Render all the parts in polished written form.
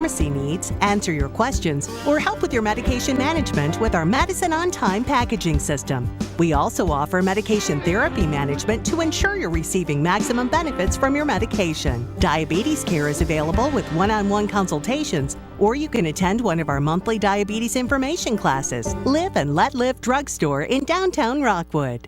pharmacy needs, answer your questions, or help with your medication management with our Medicine on Time packaging system. We also offer medication therapy management to ensure you're receiving maximum benefits from your medication. Diabetes care is available with one-on-one consultations, or you can attend one of our monthly diabetes information classes. Live and Let Live Drugstore in downtown Rockwood.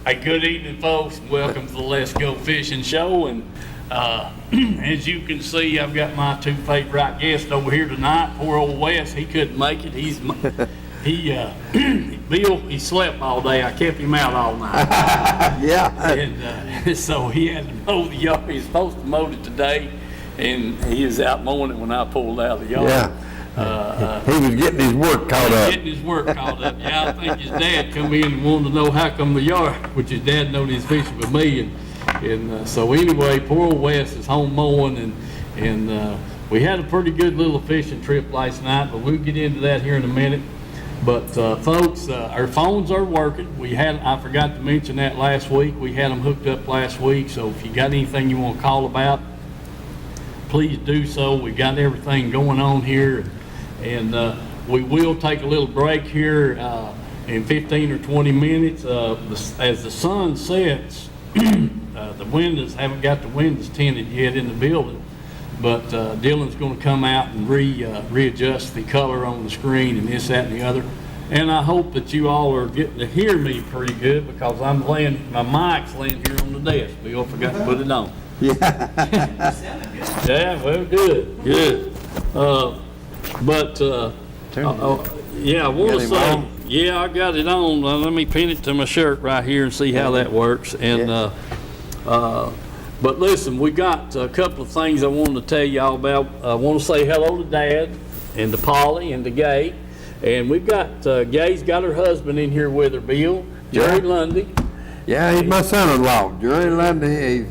Hey, good evening, folks. Welcome to the Let's Go Fishing Show. And as you can see, I've got my two favorite guests over here tonight. Poor old Wes, he couldn't make it. Bill, he slept all day. I kept him out all night. Yeah. And so he had to mow the yard. He was supposed to mow it today, and he was out mowing it when I pulled out of the yard. Yeah. He was getting his work caught up. Getting his work caught up. Yeah, I think his dad come in and wanted to know how come the yard, which his dad knowed he's fishing with me, and so anyway, poor old Wes is home mowing, and we had a pretty good little fishing trip last night, but we'll get into that here in a minute. But folks, our phones are working. I forgot to mention that last week. We had them hooked up last week, so if you got anything you want to call about, please do so. We got everything going on here. And we will take a little break here in 15 or 20 minutes. As the sun sets, the windows, haven't got the windows tinted yet in the building, but Dylan's going to come out and readjust the color on the screen and this, that, and the other. And I hope that you all are getting to hear me pretty good, because my mic's laying here on the desk. Bill forgot to put it on. Yeah. Yeah, well, good. But yeah, I want to say, yeah, I got it on. Let me pin it to my shirt right here and see how that works. And but listen, we got a couple of things I wanted to tell y'all about. I want to say hello to Dad and to Polly and to Gay. And we've got Gay's got her husband in here with her, Bill, Jerry Lundy. Yeah, he's my son-in-law, Jerry Lundy.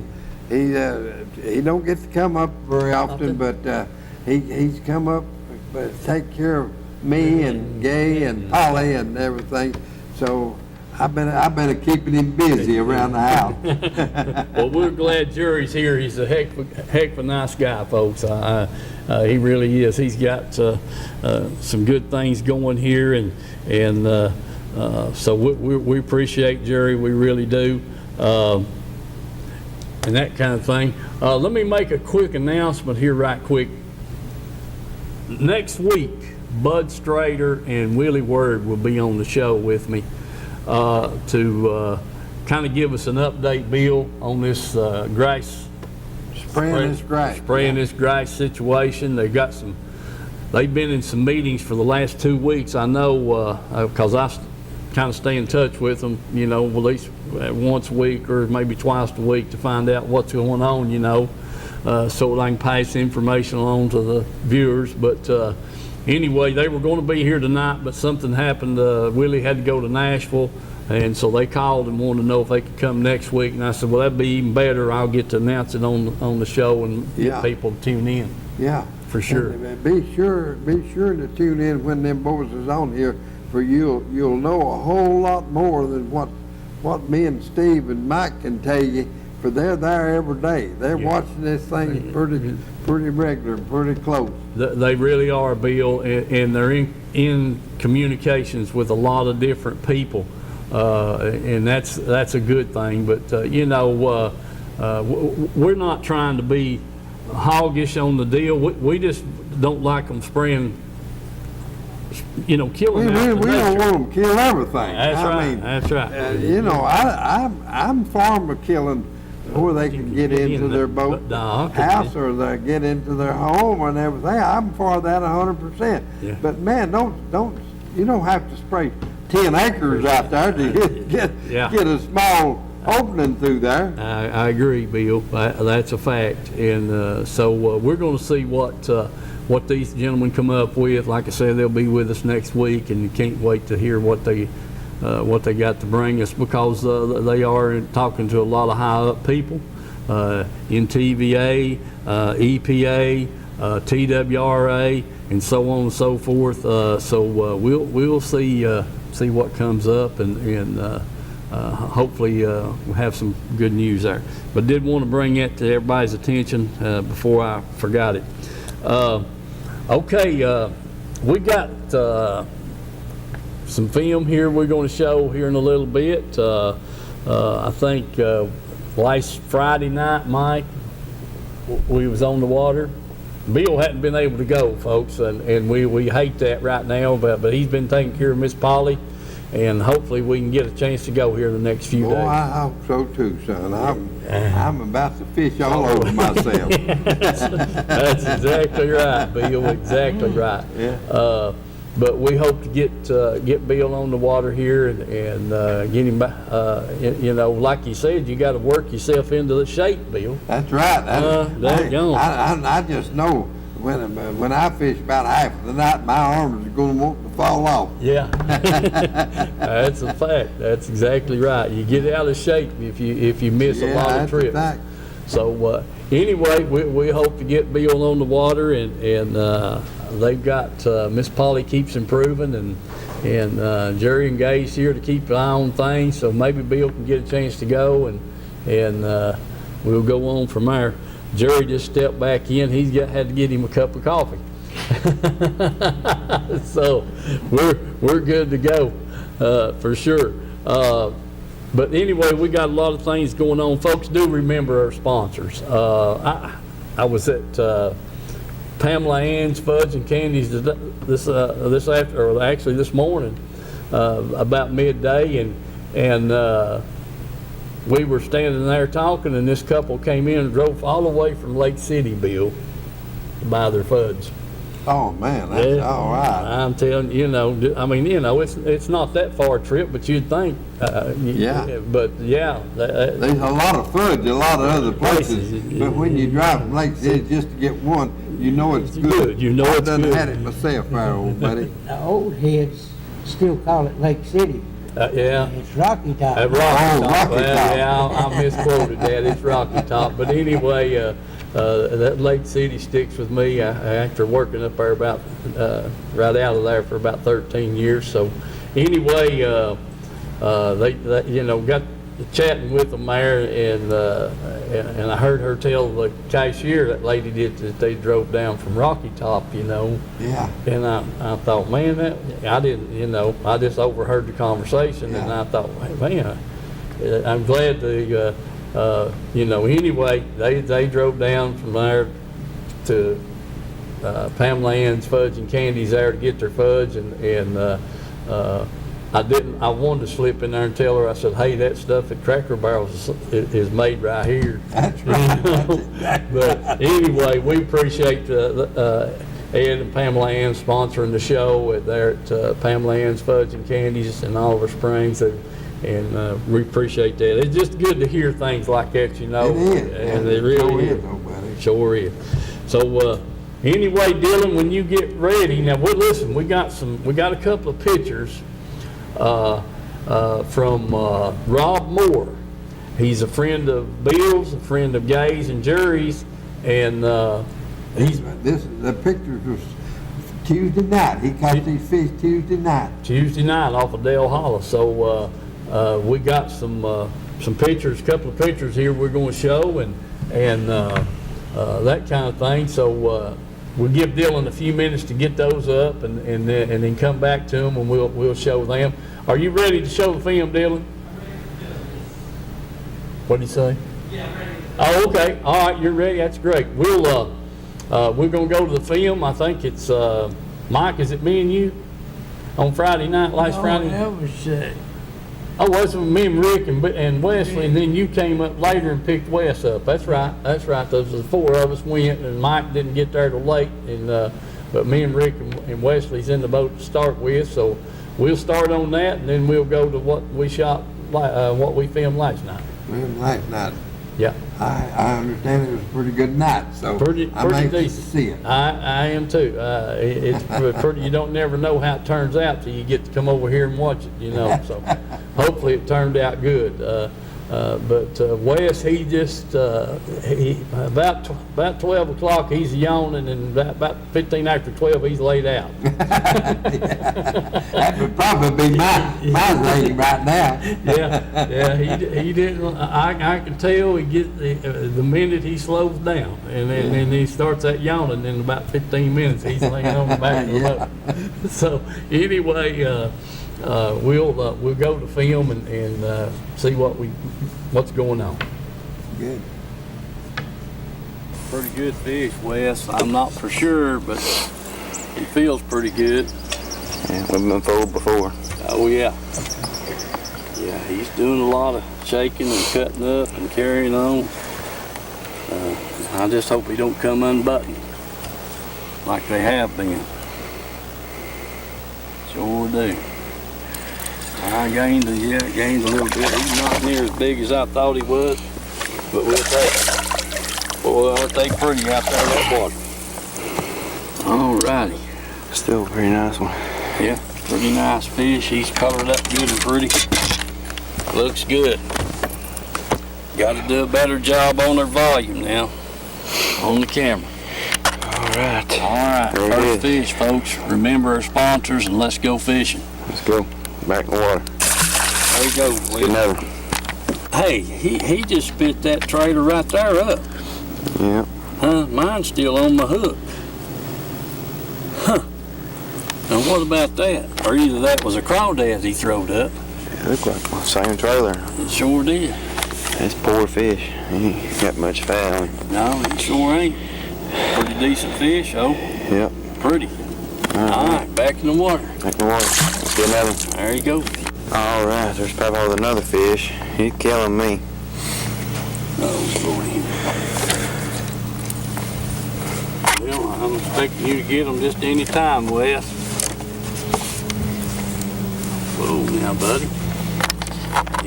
He don't get to come up very often, but he's come up. But take care of me and Gay and Polly and everything. So I've been keeping him busy around the house. Well, we're glad Jerry's here. He's a heck of a nice guy, folks. He really is. He's got some good things going here, and so we appreciate Jerry. We really do, and that kind of thing. Let me make a quick announcement here, right quick. Next week, Bud Strader and Willie Word will be on the show with me to kind of give us an update, Bill, on this spraying this grass situation. They've been in some meetings for the last 2 weeks. I know because I kind of stay in touch with them, you know, at least once a week or maybe twice a week to find out what's going on, you know. So that I can pass information along to the viewers. But anyway, they were going to be here tonight, but something happened. Willie had to go to Nashville, and so they called and wanted to know if they could come next week. And I said, well, that'd be even better. I'll get to announce it on the show and get people to tune in. Yeah, for sure. And be sure to tune in when them boys is on here, for you'll know a whole lot more than what me and Steve and Mike can tell you. For they're there every day. They're watching this thing pretty regular, pretty close. They really are, Bill, and they're in communications with a lot of different people, and that's a good thing. But you know, we're not trying to be hoggish on the deal. We just don't like them spraying, you know, killing. We don't want them to kill everything. That's right. You know, I'm for killing before they can get into their boat house or they get into their home and everything. I'm for that 100%. Yeah. But man, you don't have to spray 10 acres out there to get a small opening through there. I agree, Bill. That's a fact. And so we're going to see what these gentlemen come up with. Like I said, they'll be with us next week, and you can't wait to hear what they got to bring us, because they are talking to a lot of high up people in TVA, EPA, TWRA, and so on and so forth. So we'll see what comes up, and hopefully we'll have some good news there. But did want to bring that to everybody's attention before I forgot it. Okay, we got some film here we're going to show here in a little bit. I think last Friday night, Mike, we was on the water. Bill hadn't been able to go, folks, and we hate that right now, but he's been taking care of Miss Polly, and hopefully we can get a chance to go here in the next few days. I hope so too, son. I'm about to fish all over myself. That's exactly right, Bill. Exactly right. Yeah. But we hope to get Bill on the water here and get him back. Like you said, you got to work yourself into the shape, Bill. That's right. I just know when I fish about half of the night, my arms are going to want to fall off. Yeah, that's a fact. That's exactly right. You get out of shape if you miss a lot of trips. That's a fact. So anyway, we hope to get Bill on the water, and they've got Miss Polly keeps improving, and Jerry and Gay's here to keep an eye on things. So maybe Bill can get a chance to go, and we'll go on from there. Jerry just stepped back in. Had to get him a cup of coffee. So we're good to go for sure. But anyway, we got a lot of things going on. Folks, do remember our sponsors. I was at Pamela Ann's Fudge and Candies this morning about midday, and we were standing there talking, and this couple came in and drove all the way from Lake City, Bill, to buy their fudge. Oh man, that's all right. I'm telling you, it's not that far a trip, but you'd think. Yeah. But yeah. There's a lot of fudge, a lot of other places, but when you drive from Lake City just to get one, you know it's good. You know it's good. I've done had it myself, there, old buddy. The old heads still call it Lake City. Yeah. It's Rocky Top. Rocky Top. Rocky Top. Yeah, I misquoted that. It's Rocky Top. But anyway, that Lake City sticks with me after working up there about right out of there for about 13 years. So anyway, they got chatting with them there, and I heard her tell the cashier, that lady did, that they drove down from Rocky Top, Yeah. And I thought, man, I didn't, I just overheard the conversation, and I thought, man, I'm glad they, anyway, they drove down from there to Pamela Ann's Fudge and Candies there to get their fudge, and I wanted to slip in there and tell her, I said, hey, that stuff at Cracker Barrel is made right here. That's right. That's exactly But anyway, we appreciate Ed and Pamela Ann sponsoring the show there at Pamela Ann's Fudge and Candies in Oliver Springs, and we appreciate that. It's just good to hear things like that, It is. and it really is. Sure is. So anyway, Dylan, when you get ready, now listen, we got a couple of pictures from Rob Moore. He's a friend of Bill's, a friend of Gay's and Jerry's, and the pictures was Tuesday night. He caught these fish Tuesday night off of Dale Hollow. So we got some pictures, a couple of pictures here we're going to show, and that kind of thing. So we'll give Dylan a few minutes to get those up, and then come back to them, and we'll show them. Are you ready to show the film, Dylan? What did he say? Yeah, I'm ready. Oh, okay. All right, you're ready. That's great. We're gonna go to the film. I think it's Mike. Is it me and you on Friday night? Friday. That was. Oh, that's me and Rick and Wesley, and then you came up later and picked Wes up. That's right. Those the four of us went, and Mike didn't get there till late, but me and Rick and Wesley's in the boat to start with. So we'll start on that, and then we'll go to what we shot, what we filmed last night. Well, last night, Yeah. I understand it was a pretty good night, so Pretty I'm anxious to decent. see it. I am too. It's pretty. You don't never know how it turns out till you get to come over here and watch it. You know, so hopefully it turned out good. But Wes, he just about 12 o'clock he's yawning, and about 15 after 12 he's laid out. That would probably be my rating right now. Yeah. He didn't. I can tell he gets the minute he slows down, and then he starts that yawning. In about 15 minutes, he's laying on the back of the boat. So anyway, we'll go to film and see what's going on. Good. Pretty good fish, Wes. I'm not for sure, but he feels pretty good. Yeah, we've been fooled before. Oh yeah. Yeah, he's doing a lot of shaking and cutting up and carrying on. I just hope he don't come unbuttoned like they have been. Sure do. I gained a little bit. He's not near as big as I thought he was, but we'll take it. Boy, I'll take pretty out there in that water. All righty. Still a pretty nice one. Yeah, pretty nice fish. He's colored up good and pretty. Looks good. Got to do a better job on their volume now on the camera. All right. All right, There it first is. fish, folks. Remember our sponsors and let's go fishing. Let's go. Back in the water. There you go. Get another. Hey, he just spit that trailer right there up. Yeah. Huh? Mine's still on my hook. Huh. Now what about that? Or either that was a crawdad he throwed up. It looked like the same trailer. It sure did. That's poor fish. He ain't got much fat on him. No, it sure ain't. Pretty decent fish, oh. Yep. Pretty. All right, back in the water. Back in the water. Let's get another. There you go. All right. There's probably another fish. He's killing me. Oh, Lordy. Well, I'm expecting you to get them just any time, Wes. Whoa, now, buddy.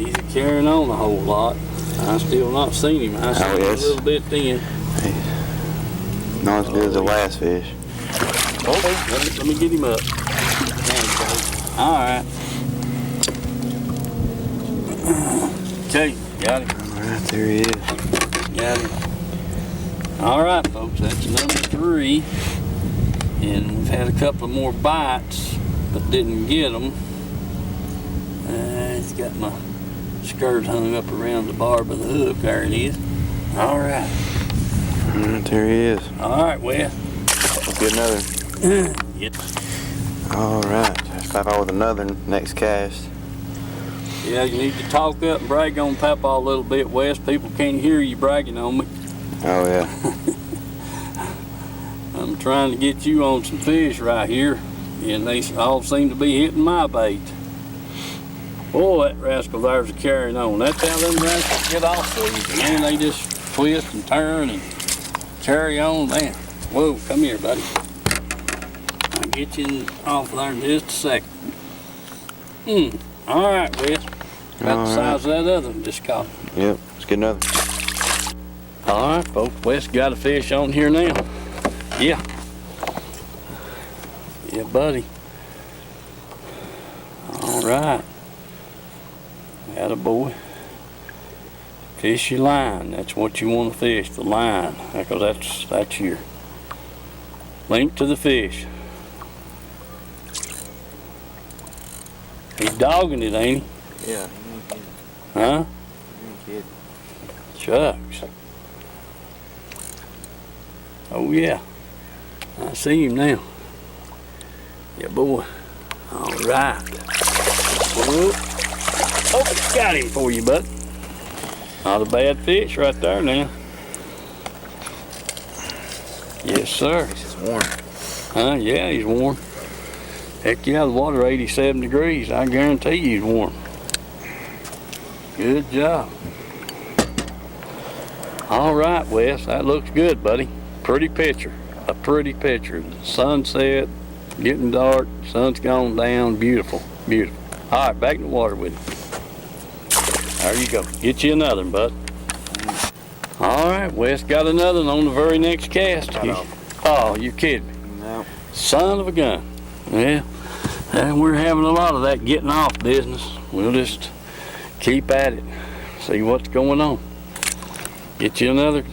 He's carrying on a whole lot. I still not seen him. I seen him yes. a little bit then. Not as good as the last fish. Okay, let me get him up. There you go. All right. Okay, got him. All right. There he is. Got him. All right, folks, that's number 3. And we've had a couple of more bites, but didn't get them. It's got my skirt hung up around the barb of the hook. There it is. All right. All right. There he is. All right, Wes. Let's get another. Yep. All right. Let's pop out with another next cast. Yeah, you need to talk up and brag on Papa a little bit, Wes. People can't hear you bragging on me. Oh, yeah. I'm trying to get you on some fish right here, and they all seem to be hitting my bait. Boy, that rascal there's carrying on. That's how them rascals get off so easy. Man, they just twist and turn and carry on. Man, whoa, come here, buddy. I'll get you off there in just a second. All right, Wes. About All the size of that other one just caught. Yep. Let's get another. All right, folks. Wes got a fish on here now. Yeah. Yeah, buddy. All right. Attaboy. Fish your line. That's what you want to fish, the line. Because that's your link to the fish. He's dogging it, ain't he? Yeah. Huh? Kid. Shucks. Oh yeah. I see him now. Yeah, boy. All right. Whoop. Oh, got him for you, bud. Not a bad fish right there now. Yes, sir. This is warm. Huh? Yeah, he's warm. Heck yeah, the water 87 degrees. I guarantee you he's warm. Good job. All right, Wes, that looks good, buddy. Pretty picture. A pretty picture. Sunset, getting dark, sun's gone down. Beautiful, beautiful. All right, back in the water with you. There you go. Get you another one, bud. All right, Wes got another one on the very next cast. Oh, you're kidding me. No. Son of a gun. Yeah, and we're having a lot of that getting off business. We'll just keep at it, see what's going on. Get you another.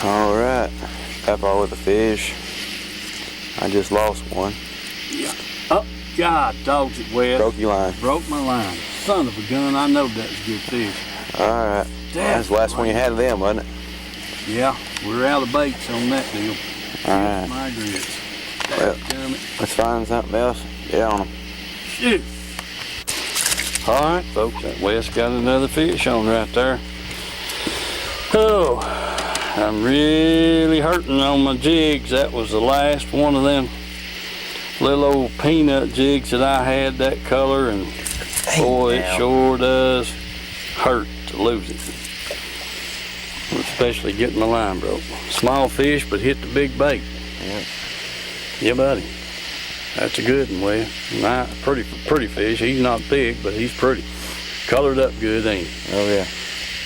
All right. Papa with a fish. I just lost one. Yeah. Oh, God, dogs it, Wes. Broke your line. Broke my line. Son of a gun, I know that was a good fish. All right. That's the last one you had of them, wasn't it? Yeah, we're out of baits on that deal. All right. My grits. Well, Dadgummit. let's find something else. Get on them. Shoot. All right, folks, that Wes got another fish on right there. Oh, I'm really hurting on my jigs. That was the last one of them little old peanut jigs that I had that color, and boy, it sure does hurt to lose it. Especially getting my line broke. Small fish, but hit the big bait. Yep. Yeah, buddy. That's a good one, Wes. Nice, pretty fish. He's not big, but he's pretty. Colored up good, ain't he? Oh, yeah.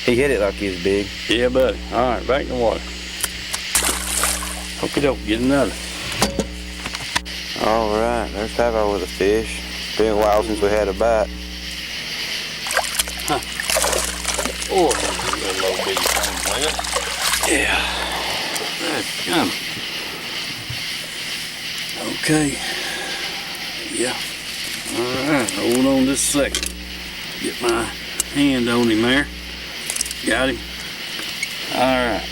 He hit it like he was big. Yeah, buddy. All right, back in the water. Okie doke, get another. All right. There's Papa with a fish. Been a while since we had a bite. Oh, that's a little bitty thing, Wes. Yeah. That's coming. Okay. Yeah. All right, hold on just a second. Get my hand on him there. Got him. All right.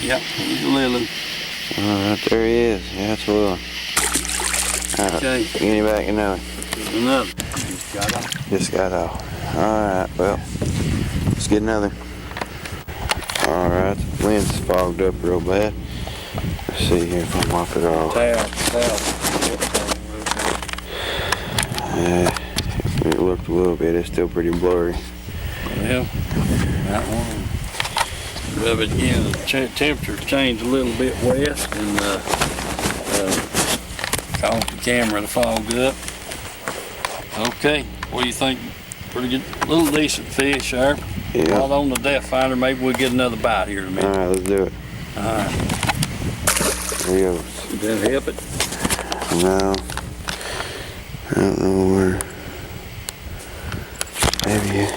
Yep, he's a little one. All right, there he is. Yeah, that's a little one. All right, Okay. get him back another. There's another. Just got off. Just got off. All right, well, let's get another. All right, the wind's fogged up real bad. Let's see here if I can wipe it off. Yeah, it looked a little bit. It's still pretty blurry. Well, that one. Rub it again. The temperature changed a little bit west, and caused the camera to fog up. Okay, what do you think? Pretty good, little decent fish there. Yeah. Not on the depth finder. Maybe we'll get another bite here in a All minute. right, let's do it. All right. There he goes. Did that help it? No. I don't know where. Maybe it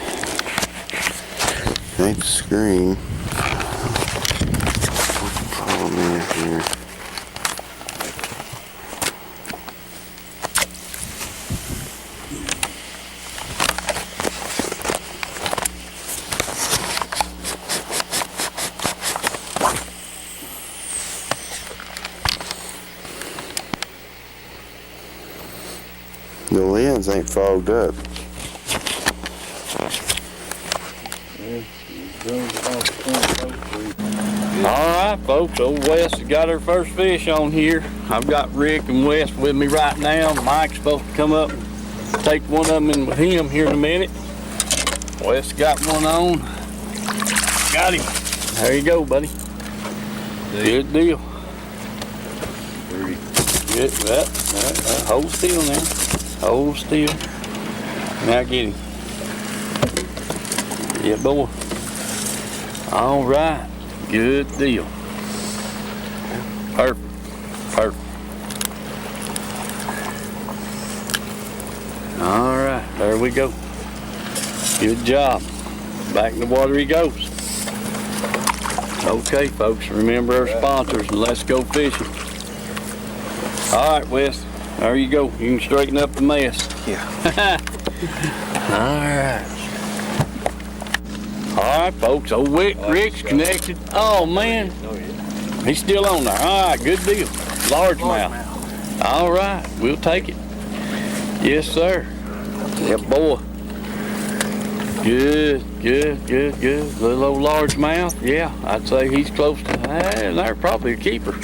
ain't the screen. Follow me here. The lens ain't fogged up. All right, folks, old Wes has got her first fish on here. I've got Rick and Wes with me right now. Mike's supposed to come up and take one of them in with him here in a minute. Wes got one on. Got him. There you go, buddy. Good deal. Good. Hold still now. Hold still. Now get him. Yeah, boy. All right. Good deal. Perfect. Perfect. All right. There we go. Good job. Back in the water he goes. Okay, folks. Remember our sponsors and let's go fishing. All right, Wes. There you go. You can straighten up the mess. Yeah. All right. All right, folks. Old Rick's connected. Oh, man. He's still on there. All right, good deal. Largemouth. All right, we'll take it. Yes, sir. Yep, boy. Good. Little old largemouth. Yeah, I'd say he's close to, they're probably a keeper.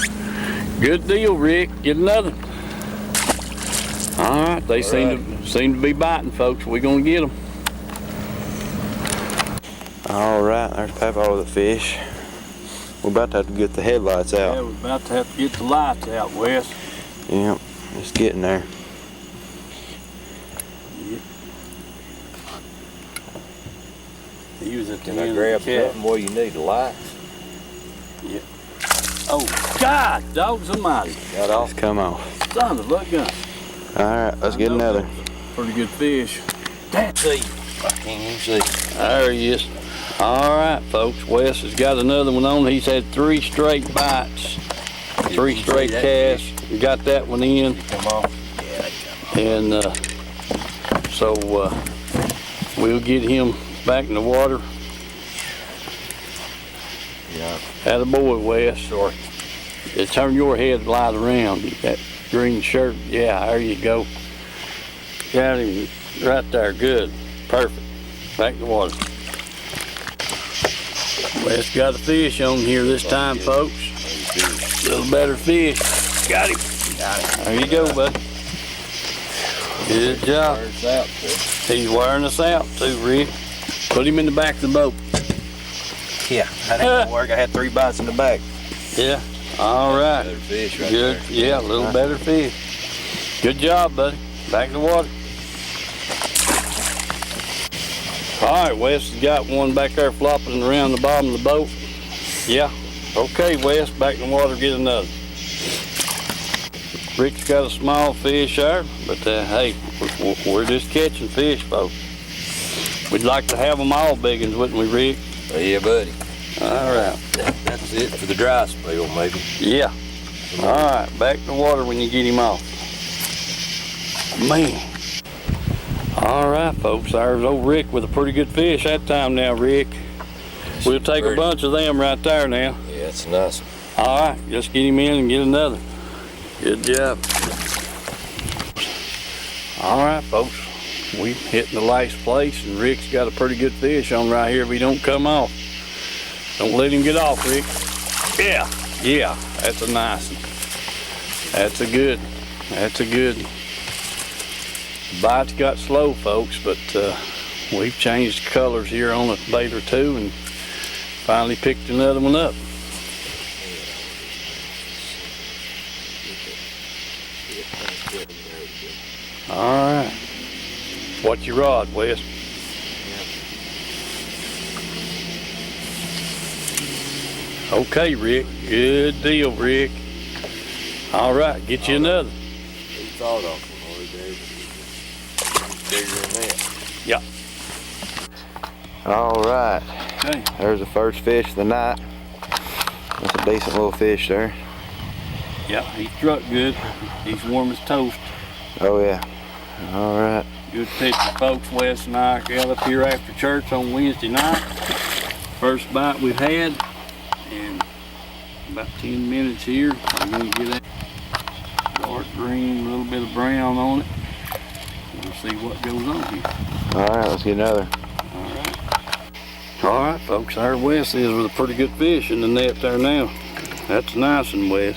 Good deal, Rick. Get another. All right, they seem to be biting, folks. We're gonna get them. All right, there's Papa with the fish. We're about to have to get the headlights Yeah, out. we're about to have to get the lights out, Wes. Yep, it's getting there. He was at the Can I end grab of the cat. something while you need the lights? Yeah. Oh, God, dogs almighty. Got off. Let's come off. Son of a gun. All right, let's get another. Pretty good fish. See, I can't even see. There he is. All right, folks. Wes has got another one on. He's had 3 straight bites, 3 straight casts. We got that one in. Come off. And so we'll get him back in the water. Yeah. Attaboy, Wes. Sorry. Turn your head light around. That green shirt. Yeah, there you go. Got him right there. Good. Perfect. Back in the water. Wes got a fish on here this time, folks. A little better fish. Got him. There you go, bud. Good job. He's wearing us out too, Rick. Put him in the back of the boat. Yeah, that ain't gonna work. I had 3 bites in the back. Yeah. All right. Better fish right Good. there. Yeah, a little better fish. Good job, buddy. Back in the water. All right, Wes has got one back there flopping around the bottom of the boat. Yeah. Okay, Wes, back in the water, get another. Rick's got a small fish there, but hey, we're just catching fish, folks. We'd like to have them all big ones, wouldn't we, Rick? Yeah, buddy. All right. That's it for the dry spell, maybe. Yeah. All right, back in the water when you get him off. Man. All right, folks, there's old Rick with a pretty good fish that time now, Rick. We'll take a bunch of them right there now. Yeah, it's nice. All right, just get him in and get another. Good job. All right, folks, we're hitting the last place, and Rick's got a pretty good fish on right here if he don't come off. Don't let him get off, Rick. Yeah, that's a nice one. That's a good. Bites got slow, folks, but we've changed colors here on a bait or two and finally picked another one up. All right. What's your rod, Wes? Okay, Rick. Good deal, Rick. All right, get you another. He thought off one over there. Bigger than that. Yeah. All right, Okay. there's the first fish of the night. That's a decent little fish there. Yeah, he struck good. He's warm as toast. Oh yeah. All right. Good picture, folks. Wes and I got up here after church on Wednesday night. First bite we've had, and about 10 minutes here. I'm gonna get that dark green, a little bit of brown on it. We'll see what goes on here. All right, let's get another. All right, folks. There Wes is with a pretty good fish in the net there now. That's a nice one, Wes.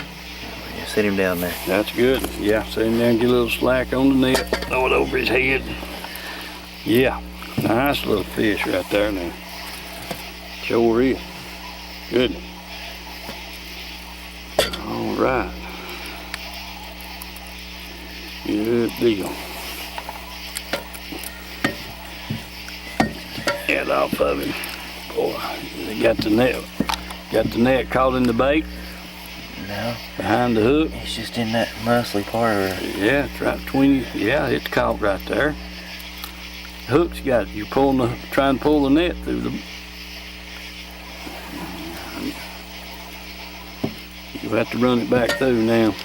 Yeah, sit him down there. That's good. Yeah, sit him down, get a little slack on the net, throw it over his head. Yeah, nice little fish right there now. Sure is. Good. All right. Good deal. Head off of him. Boy, they got the net caught in the bait. No, Behind the hook. it's just in that muscly part of it. Yeah, it's right between you. Yeah, it's caught right there. Hook's got it. You're trying to pull the net through the. You have to run it back through now.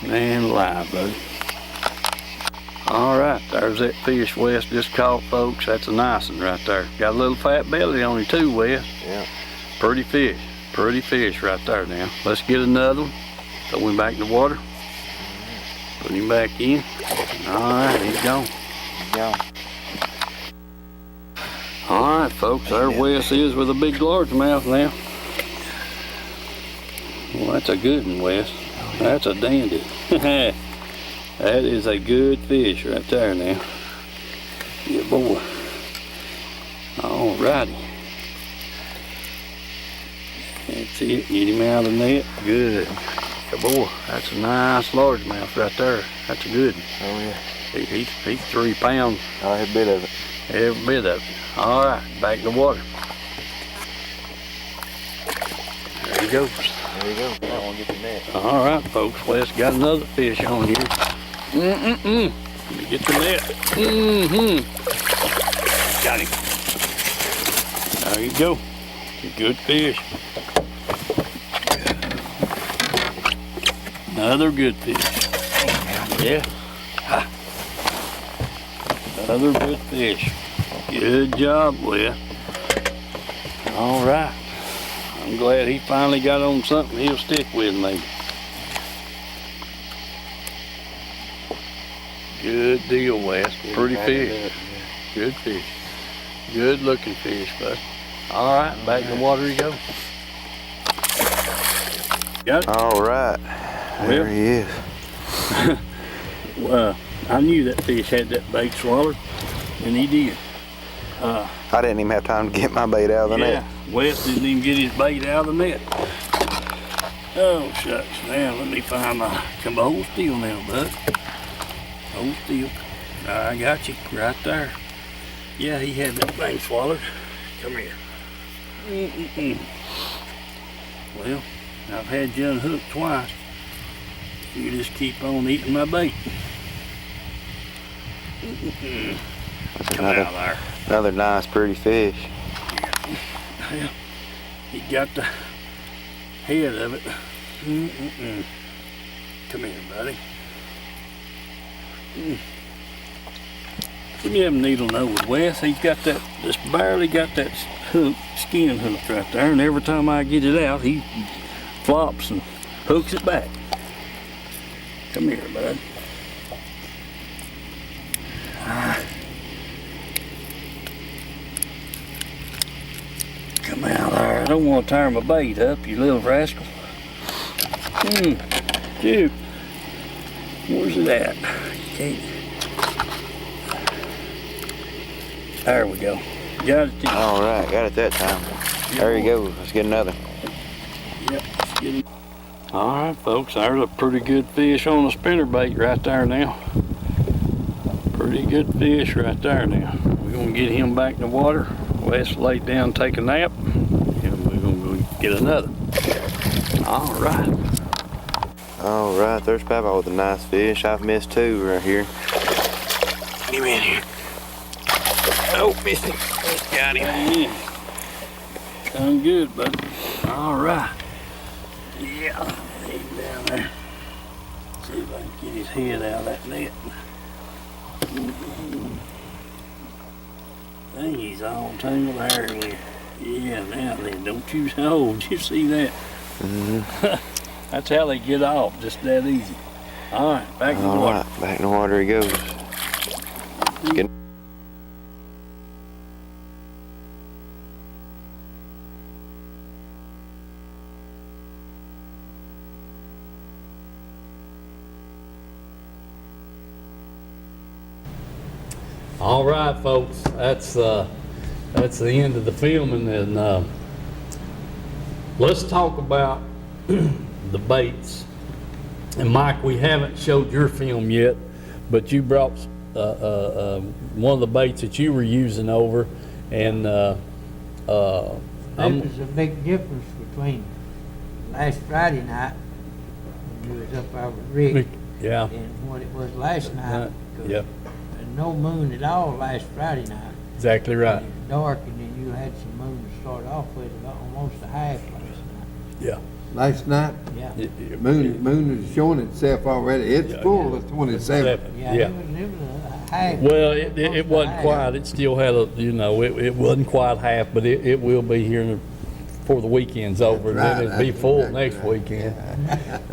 Man alive, buddy. All right, there's that fish Wes just caught, folks. That's a nice one right there. Got a little fat belly on him too, Wes. Yeah. Pretty fish right there now. Let's get another one. Throw him back in the water. Put him back in. All right, he's gone. Yeah. All right, folks, there Wes is with a big largemouth now. Well, that's a good one, Wes. That's a dandy. That is a good fish right there now. Yeah, boy. All righty. That's it. Get him out of the net. Good. Yeah, boy, that's a nice largemouth right there. That's a good one. Oh yeah. He's 3 pounds. Every bit of it. Every bit of it. All right, back in the water. There he goes. There you go. I want to get the net. All right, folks. Wes got another fish on here. Let me get the net. Got him. There you go. Good fish. Another good fish. Yeah. Ha. Another good fish. Good job, Wes. All right. I'm glad he finally got on something he'll stick with, maybe. Good deal, Wes. Pretty fish. Good fish. Good looking fish, bud. All right, back in the water you go. Got it? All right. There Well. he is. I knew that fish had that bait swallowed, and he did. I didn't even have time to get my bait out of the net. Wes didn't even get his bait out of the net. Oh, shucks. Now, let me find my... Come hold still now, bud. Hold still. I got you right there. Yeah, he had that thing swallowed. Come here. Well, I've had you unhooked twice. You just keep on eating my bait. Come out there. Another nice, pretty fish. Well, he got the head of it. Come here, buddy. Give me them needle nose, Wes. He's got that, just barely got that hook, skin hooked right there, and every time I get it out, he flops and hooks it back. Come here, bud. Come out there. I don't want to tear my bait up, you little rascal. Dude. Where's it at? Can't. There we go. Got it. All right, got it that time. There you go. Let's get another. Yep, let's get him. All right, folks. There's a pretty good fish on the spinnerbait right there now. Pretty good fish right there now. We're gonna get him back in the water. Wes laid down, take a nap, and we're gonna go get another. All right. All right, there's Papa with a nice fish. I've missed 2 right here. Get him in here. Oh, missed him. Got him. Done good, buddy. All right. Yeah, he's down there. See if I can get his head out of that net. Dang, he's all tangled hair in here. Yeah, now then, don't you, oh, did you see that? That's how they get off, just that easy. All right, back in the All water. right, back in the water he goes. Get All right, folks, that's the end of the filming, and let's talk about the baits. And Mike, we haven't showed your film yet, but you brought one of the baits that you were using over, and There's a big difference between last Friday night when you was up there with Rick yeah, and what it was last night. 'Cause yeah, there's no moon at all last Friday night. exactly right. It was dark, and then you had some moon to start off with, about almost a half last night. Yeah. Last night, Yeah. moon is showing itself already. It's Yeah, full yeah. of 27. Yeah, Yeah. It was a half. Well, it almost a wasn't half. quite. It still had a, it wasn't quite half, but it will be here before the weekend's over. And That's then right. it'll be That's full exactly next right. weekend.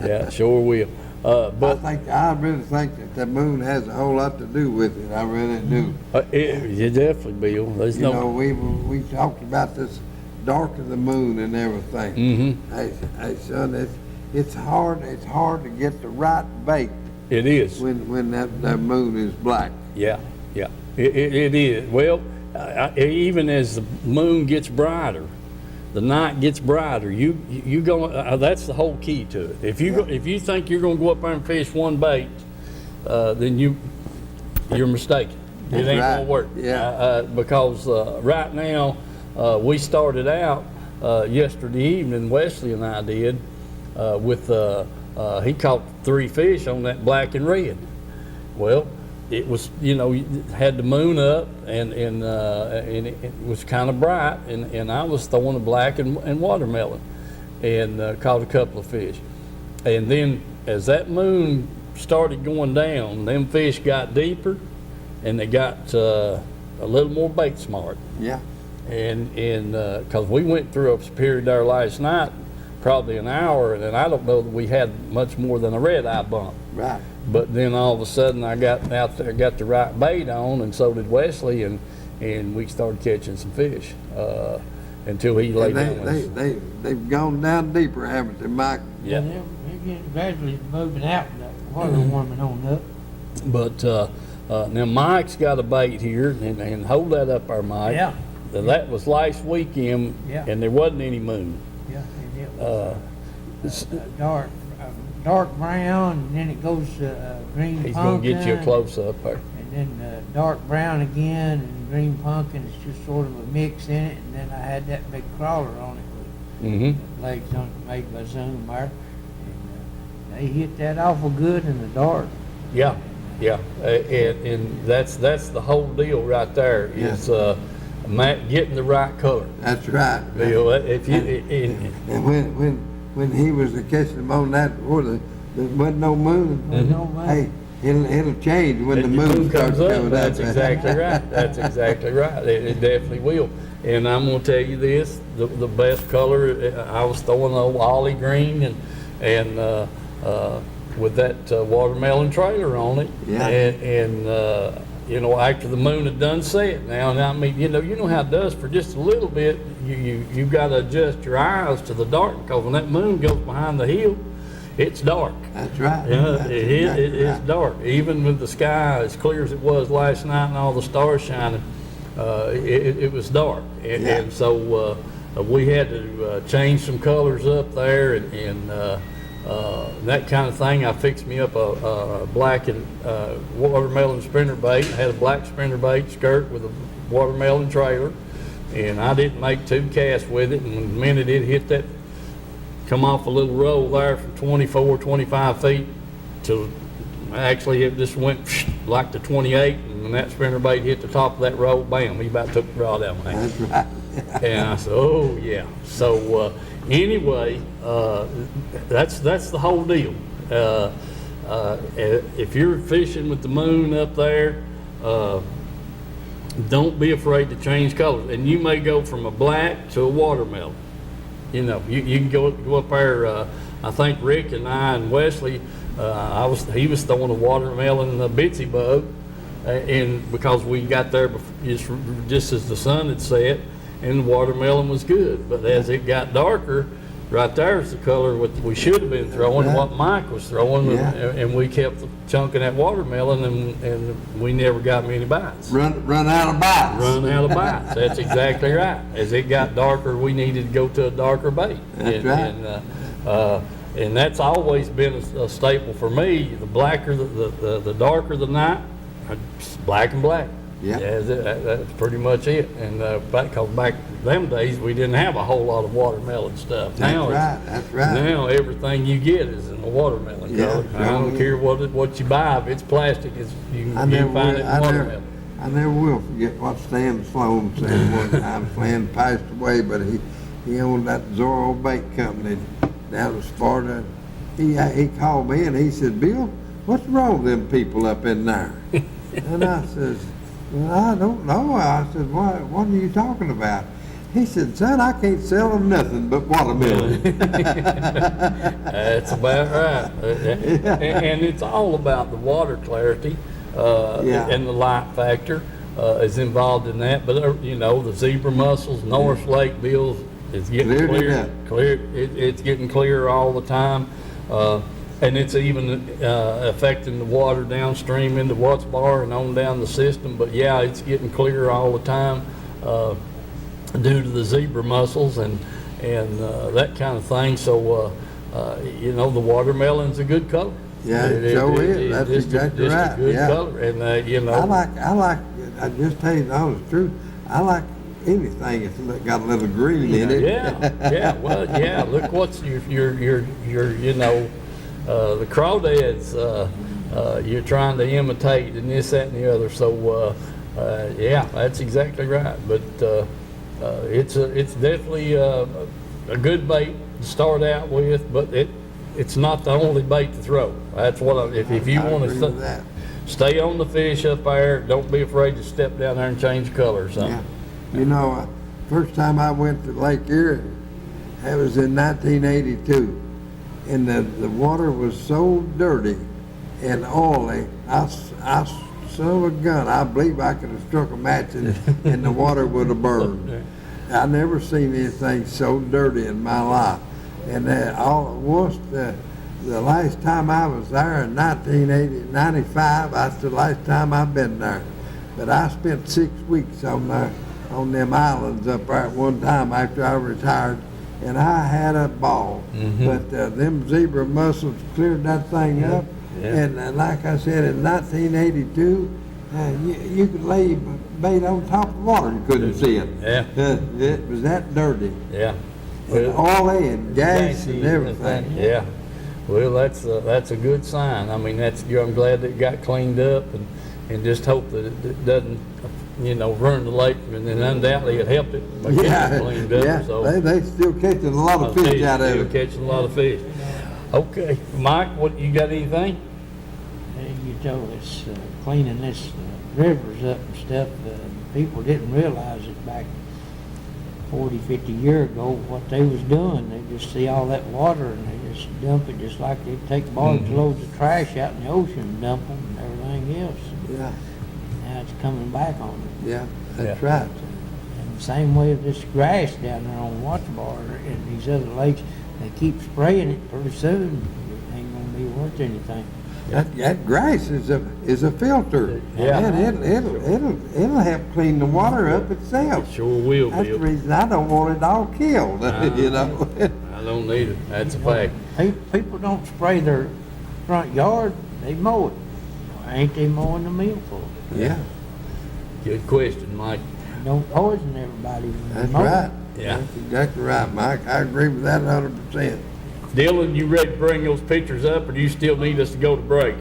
Yeah, sure will. But I really think that the moon has a whole lot to do with it. I really do. it definitely will. There's You know, no. we talked about this dark of the moon and everything. Mm-hmm. Hey, son, it's hard to get the right bait It is. when that moon is black. Yeah, yeah, it is. Well, even as the moon gets brighter, the night gets brighter. You go. That's the whole key to it. If you think you're gonna go up there and fish one bait, then you're mistaken. It That's ain't right. gonna work. Yeah. Because right now we started out yesterday evening. Wesley and I did with he caught 3 fish on that black and red. Well, it was, you had the moon up and it was kind of bright, and I was throwing a black and watermelon and caught a couple of fish. And then as that moon started going down, them fish got deeper and they got a little more bait smart. Yeah. And because we went through a period there last night, probably an hour, and I don't know that we had much more than a red eye bump. Right. But then all of a sudden I got out there, got the right bait on, and so did Wesley, and we started catching some fish until he laid down. They've gone down deeper, haven't they, Mike? Yeah. They're getting gradually moving out, the water warming on up. But now Mike's got a bait here, and hold that up there, Mike. Yeah. That was last weekend, Yeah. and there wasn't any moon. Yeah, and it was dark brown, and then it goes green pumpkin. He's gonna get you a close up there. And then dark brown again, and green pumpkin. It's just sort of a mix in it. And then I had that big crawler on it with Mm-hmm. legs on it made by Zoom there. And they hit that awful good in the dark. Yeah, yeah, and that's the whole deal right there. Is getting the right color. That's right. If you And when he was catching them on that, there wasn't no moon. No moon. Hey, it'll change when the moon starts coming up. That's exactly right. That's exactly right. It definitely will. And I'm gonna tell you this: the best color. I was throwing old ollie green and with that watermelon trailer on it. Yeah. And after the moon had done set. Now, I mean, you know how it does for just a little bit. You got to adjust your eyes to the dark, because when that moon goes behind the hill, it's dark. That's right. Yeah, That's exactly it's right. dark. Even with the sky as clear as it was last night and all the stars shining, it was dark. And so we had to change some colors up there and that kind of thing. I fixed me up a black and watermelon spinnerbait. I had a black spinnerbait skirt with a watermelon trailer, and I didn't make 2 casts with it. And the minute it hit that, come off a little roll there from 24, 25 feet to actually it just went like to 28, and when that spinnerbait hit the top of that roll, bam, he about took the rod out of my hand. That's right. And I said, oh yeah. So anyway, that's the whole deal. If you're fishing with the moon up there, don't be afraid to change colors. And you may go from a black to a watermelon. You can go up there. I think Rick and I and Wesley, he was throwing a watermelon bitsy bug, and because we got there just as the sun had set, and the watermelon was good. But as it got darker, right there's the color what we should have been throwing, Right. what Mike was throwing, Yeah. and we kept chunking that watermelon, and we never got many bites. Run out of bites. Run out of bites. That's exactly right. As it got darker, we needed to go to a darker bait. That's right. And that's always been a staple for me. The blacker, the darker the night, black and black. Yeah. That's pretty much it. And because back them days, we didn't have a whole lot of watermelon stuff. That's right. Now everything you get is in a watermelon Yeah, color. I don't care what you buy. If it's plastic, you I can never find it will, in watermelon. I never will forget what Stan Sloan said one time. Stan passed away, but he owned that Zorro Bait Company down in Sparta. He called me and he said, "Bill, what's wrong with them people up in there?" And I says, "Well, I don't know." I said, what are you talking about? He said, "Son, I can't sell them nothing but watermelon." That's about right. And it's all about the water clarity and the light factor is involved in that. But, the zebra mussels, North Lake bills, It's getting Cleared it clear, up. it's getting clearer all the time. And it's even affecting the water downstream into Watts Bar and on down the system. But yeah, it's getting clearer all the time due to the zebra mussels and that kind of thing. So, you know, the watermelon's a good color. Yeah, it sure is. That's just exactly just right. a good Yeah. color. And, you know. I just tell you the honest truth, I like anything that's got a little green in it. Yeah, well, yeah, look what's your you know, the crawdads you're trying to imitate and this, that, and the other. So, yeah, that's exactly right. But it's definitely a good bait to start out with, but it's not the only bait to throw. That's what if you want agree with that. stay on the fish up there, don't be afraid to step down there and change color or something. Yeah. You know, first time I went to Lake Erie, that was in 1982, and the water was so dirty and oily. I son of a gun, I believe I could have struck a match and the water would have burned. I never seen anything so dirty in my life. And the last time I was there in 1995, that's the last time I've been there. But I spent 6 weeks on them islands up there at one time after I retired, and I had a ball. But them zebra mussels cleared that thing up. And like I said, in 1982, you could lay bait on top of water, you couldn't see it. Yeah. It was that dirty. Yeah. And oily and gas and everything. Yeah. Well, that's a good sign. I mean, I'm glad that it got cleaned up, and just hope that it doesn't, you know, ruin the lake. And then undoubtedly it helped it by getting it cleaned up. Yeah, So they still catching a lot of fish out of still it. catching a lot of fish. Okay, Mike, what you got anything? You know, it's cleaning this rivers up and stuff. People didn't realize it back 40, 50 years ago what they was doing. They just see all that water and they just dump it just like they take barge loads of trash out in the ocean and dump them and everything else. Yeah, Now it's coming back on them. yeah, that's right. And the same way with this grass down there on Watts Bar and these other lakes, they keep spraying it. Pretty soon it ain't gonna be worth anything. That grass is a filter. Yeah. And it'll help clean the water up itself. Sure will, That's the Bill. reason I don't want it all killed, you know. I don't need it. That's a fact. People don't spray their front yard, they mow it. Ain't they mowing the meal for it? Yeah, Good question, Mike. Don't poison everybody when they that's mow it. right. Yeah. That's exactly right, Mike. I agree with that 100%. Dylan, you ready to bring those pictures up, or do you still need us to go to break?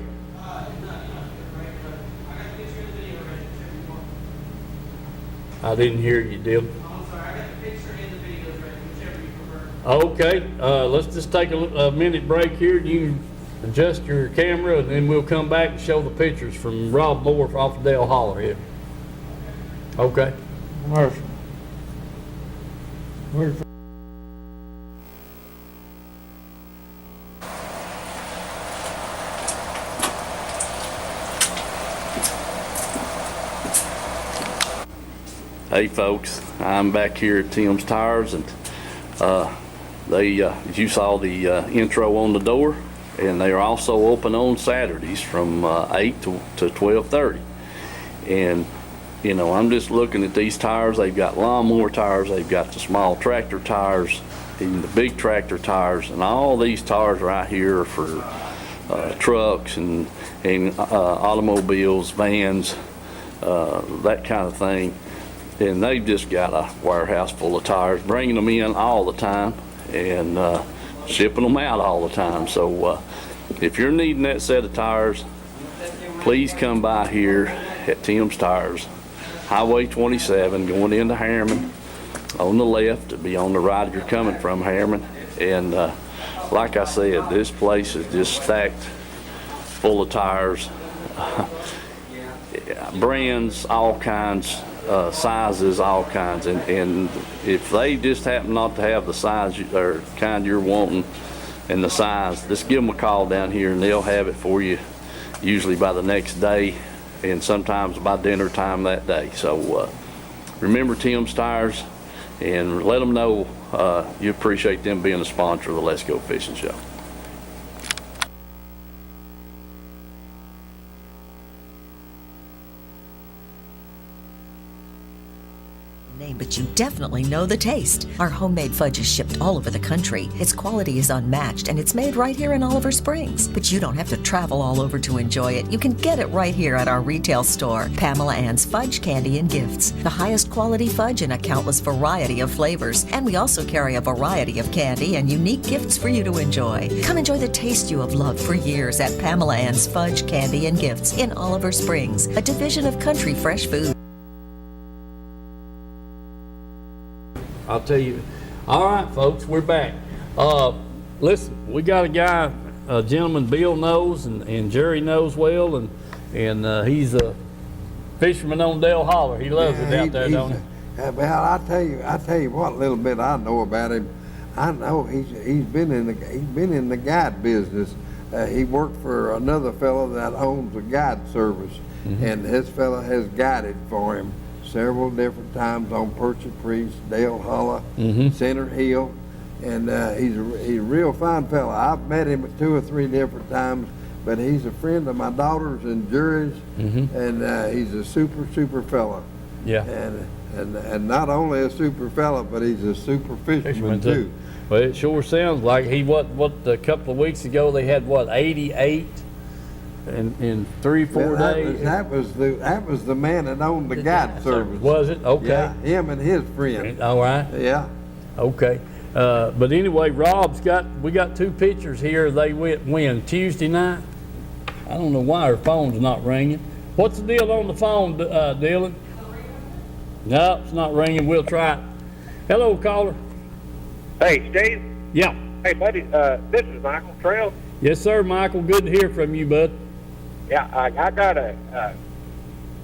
I didn't hear you, Dylan. I'm sorry, I got the picture and the videos ready, whichever you prefer. Okay, let's just take a minute break here. You can adjust your camera, and then we'll come back and show the pictures from Rob Moore off of Dale Holler here. Okay. Where's Hey folks, I'm back here at Tim's Tires, and you saw the intro on the door, and they are also open on Saturdays from 8 to 12:30. And you know, I'm just looking at these tires. They've got lawnmower tires, they've got the small tractor tires, even the big tractor tires, and all these tires right here are for trucks and automobiles, vans, that kind of thing. And they've just got a warehouse full of tires, bringing them in all the time and shipping them out all the time. So if you're needing that set of tires, please come by here at Tim's Tires, Highway 27, going into Harriman on the left. It'll be on the right if you're coming from Harriman. And like I said, this place is just stacked full of tires, brands, all kinds, sizes, all kinds, and if they just happen not to have the size or kind you're wanting and the size, just give them a call down here and they'll have it for you, usually by the next day and sometimes by dinner time that day. So remember Tim's Tires and let them know you appreciate them being a sponsor of the Let's Go Fishing Show. Name, but you definitely know the taste. Our homemade fudge is shipped all over the country. Its quality is unmatched, and it's made right here in Oliver Springs. But you don't have to travel all over to enjoy it. You can get it right here at our retail store, Pamela Ann's Fudge, Candy, and Gifts. The highest quality fudge in a countless variety of flavors. And we also carry a variety of candy and unique gifts for you to enjoy. Come enjoy the taste you have loved for years at Pamela Ann's Fudge, Candy, and Gifts in Oliver Springs, a division of Country Fresh Food. I'll tell you. All right, folks, we're back. Listen, we got a guy, a gentleman Bill knows and Jerry knows well, and he's a fisherman on Dale Holler. He loves it out there, don't he? Well, I tell you what little bit I know about him. I know he's been in the guide business. He worked for another fellow that owns a guide service, and this fellow has guided for him several different times on Perch and Priest, Dale Holler, Center Hill, and he's a real fine fella. I've met him 2 or 3 different times, but he's a friend of my daughter's and Jerry's, and he's a super fella. Yeah. And not only a super fella, but he's a super fisherman too. Well, it sure sounds like he what a couple of weeks ago they had 88 in 3 or 4 days. That was the man that owned the guide service. Was it? Okay. Yeah, him and his friend. All right. Yeah. Okay. But anyway, we got 2 pictures here. They went when? Tuesday night? I don't know why her phone's not ringing. What's the deal on the phone, Dylan? No, it's not ringing. We'll try it. Hello, caller. Hey, Steve. Yeah. Hey, buddy. This is Michael Trail. Yes, sir, Michael. Good to hear from you, bud. Yeah, I got I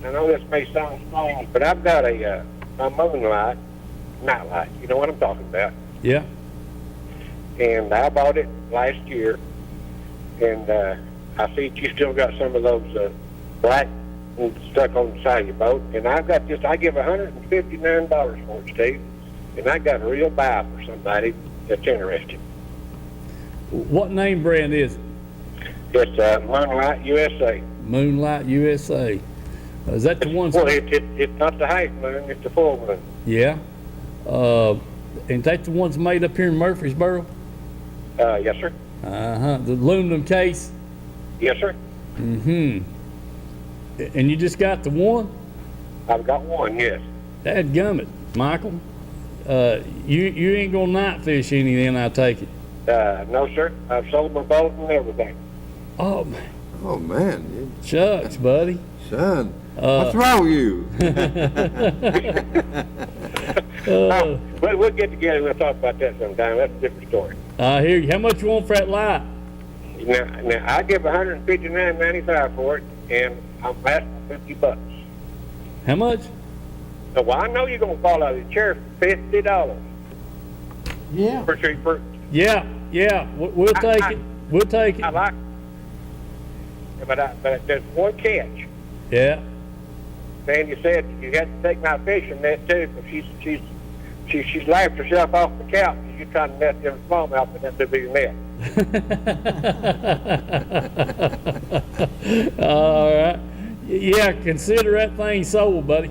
know this may sound strange, but I've got a moonlight, night light. You know what I'm talking about. Yeah. And I bought it last year, and I see you still got some of those black stuck on the side of your boat. And I've got this. I give $159 for it, Steve, and I got a real buy for somebody that's interested. What name brand is it? It's Moonlight USA. Moonlight USA. Is that the one? Well, it's not the half moon, it's the full moon. Yeah. Ain't that the ones made up here in Murfreesboro? Yes, sir. The aluminum case? Yes, sir. And you just got the one? I've got one, yes. Dadgummit, Michael. You ain't gonna night fish any then, I take it? No, sir. I've sold my boat and everything. Oh, man. Oh man. Shucks, buddy. Son, what's wrong with you? We'll get together and we'll talk about that sometime. That's a different story. I hear you. How much you want for that light? Now I give $159.95 for it, and I'm asking $50. How much? So I know you're gonna fall out of the chair for $50. Yeah. For cheap fruit. Yeah. We'll take it. We'll take it. I like it, but there's one catch. Yeah. Man, you said you had to take my fishing net too, because she's laughed herself off the couch. You're trying to net them smallmouth in that big net. All right. Yeah, consider that thing sold, buddy.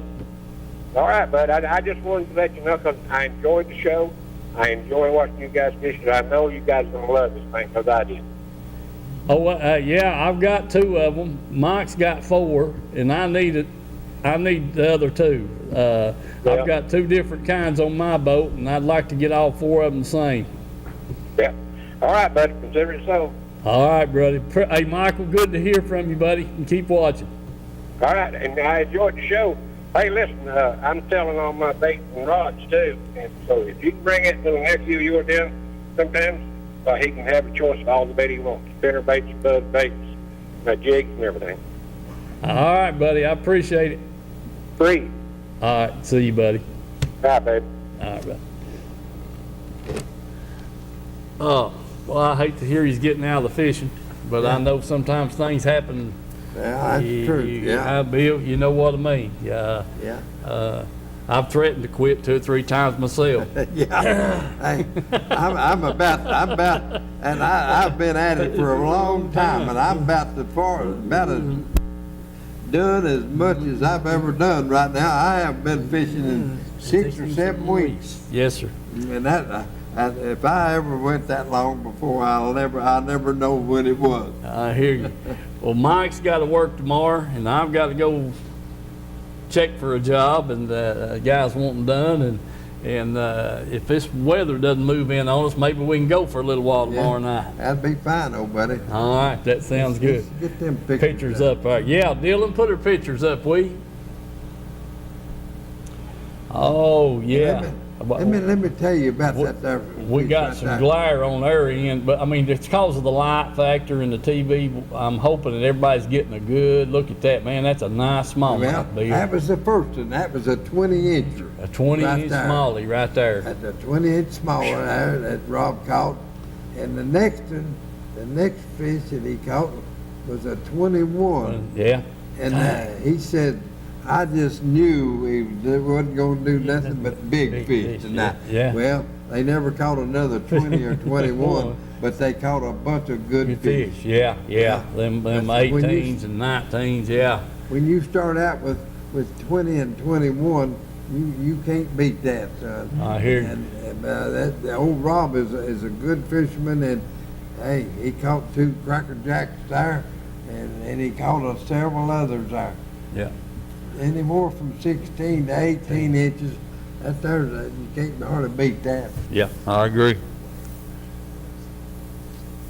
All right, bud. I just wanted to let you know because I enjoyed the show. I enjoy watching you guys fish, and I know you guys are going to love this thing because I did. Oh, yeah, I've got 2 of them. Mike's got 4, and I need the other 2. I've got 2 different kinds on my boat, and I'd like to get all 4 of them the same. Yeah. All right, buddy. Consider it so. All right, brother. Hey, Michael, good to hear from you, buddy, and keep watching. All right, and I enjoyed the show. Hey, listen, I'm selling all my baits and rods, too. And so if you can bring it to the nephew you were doing sometimes, he can have a choice of all the bait he wants. Spinner baits, buzz baits, jigs, and everything. All right, buddy. I appreciate it. Free. All right. See you, buddy. All right, baby. All right, buddy. Oh, well, I hate to hear he's getting out of the fishing, but I know sometimes things happen. Yeah, that's true. Yeah. Bill, you know what I mean. Yeah. I've threatened to quit 2 or 3 times myself. Yeah. Hey, I'm about, and I've been at it for a long time, and I'm about as done as much as I've ever done right now. I have been fishing in 6 or 7 weeks. Yes, sir. And if I ever went that long before, I'll never know when it was. I hear you. Well, Mike's got to work tomorrow, and I've got to go check for a job, and guys want them done. And if this weather doesn't move in on us, maybe we can go for a little while tomorrow night. That'd be fine, old buddy. All right, that sounds good. Let's get them Pictures up. All right. Yeah, Dylan, put her pictures up, will you? Oh, yeah. Let me tell you about that there. We got some glare on our end, but I mean, it's because of the light factor in the TV. I'm hoping that everybody's getting a good look at that, man. That's a nice smallmouth, Bill. That was the first one. That was a 20-incher. A 20-inch smallie right there. That's a 20-inch smaller there that Rob caught. And the next one, the next fish that he caught was a 21. Yeah. And he said, I just knew he wasn't going to do nothing but big fish tonight. Yeah. Well, they never caught another 20 or 21, but they caught a bunch of good fish. Yeah. Them 18s and 19s, yeah. When you start out with 20 and 21, you can't beat that, son. I hear you. And the old Rob is a good fisherman, and hey, he caught 2 Cracker Jacks there, and he caught several others there. Yeah. Any more from 16 to 18 inches, you can't hardly beat that. Yeah, I agree.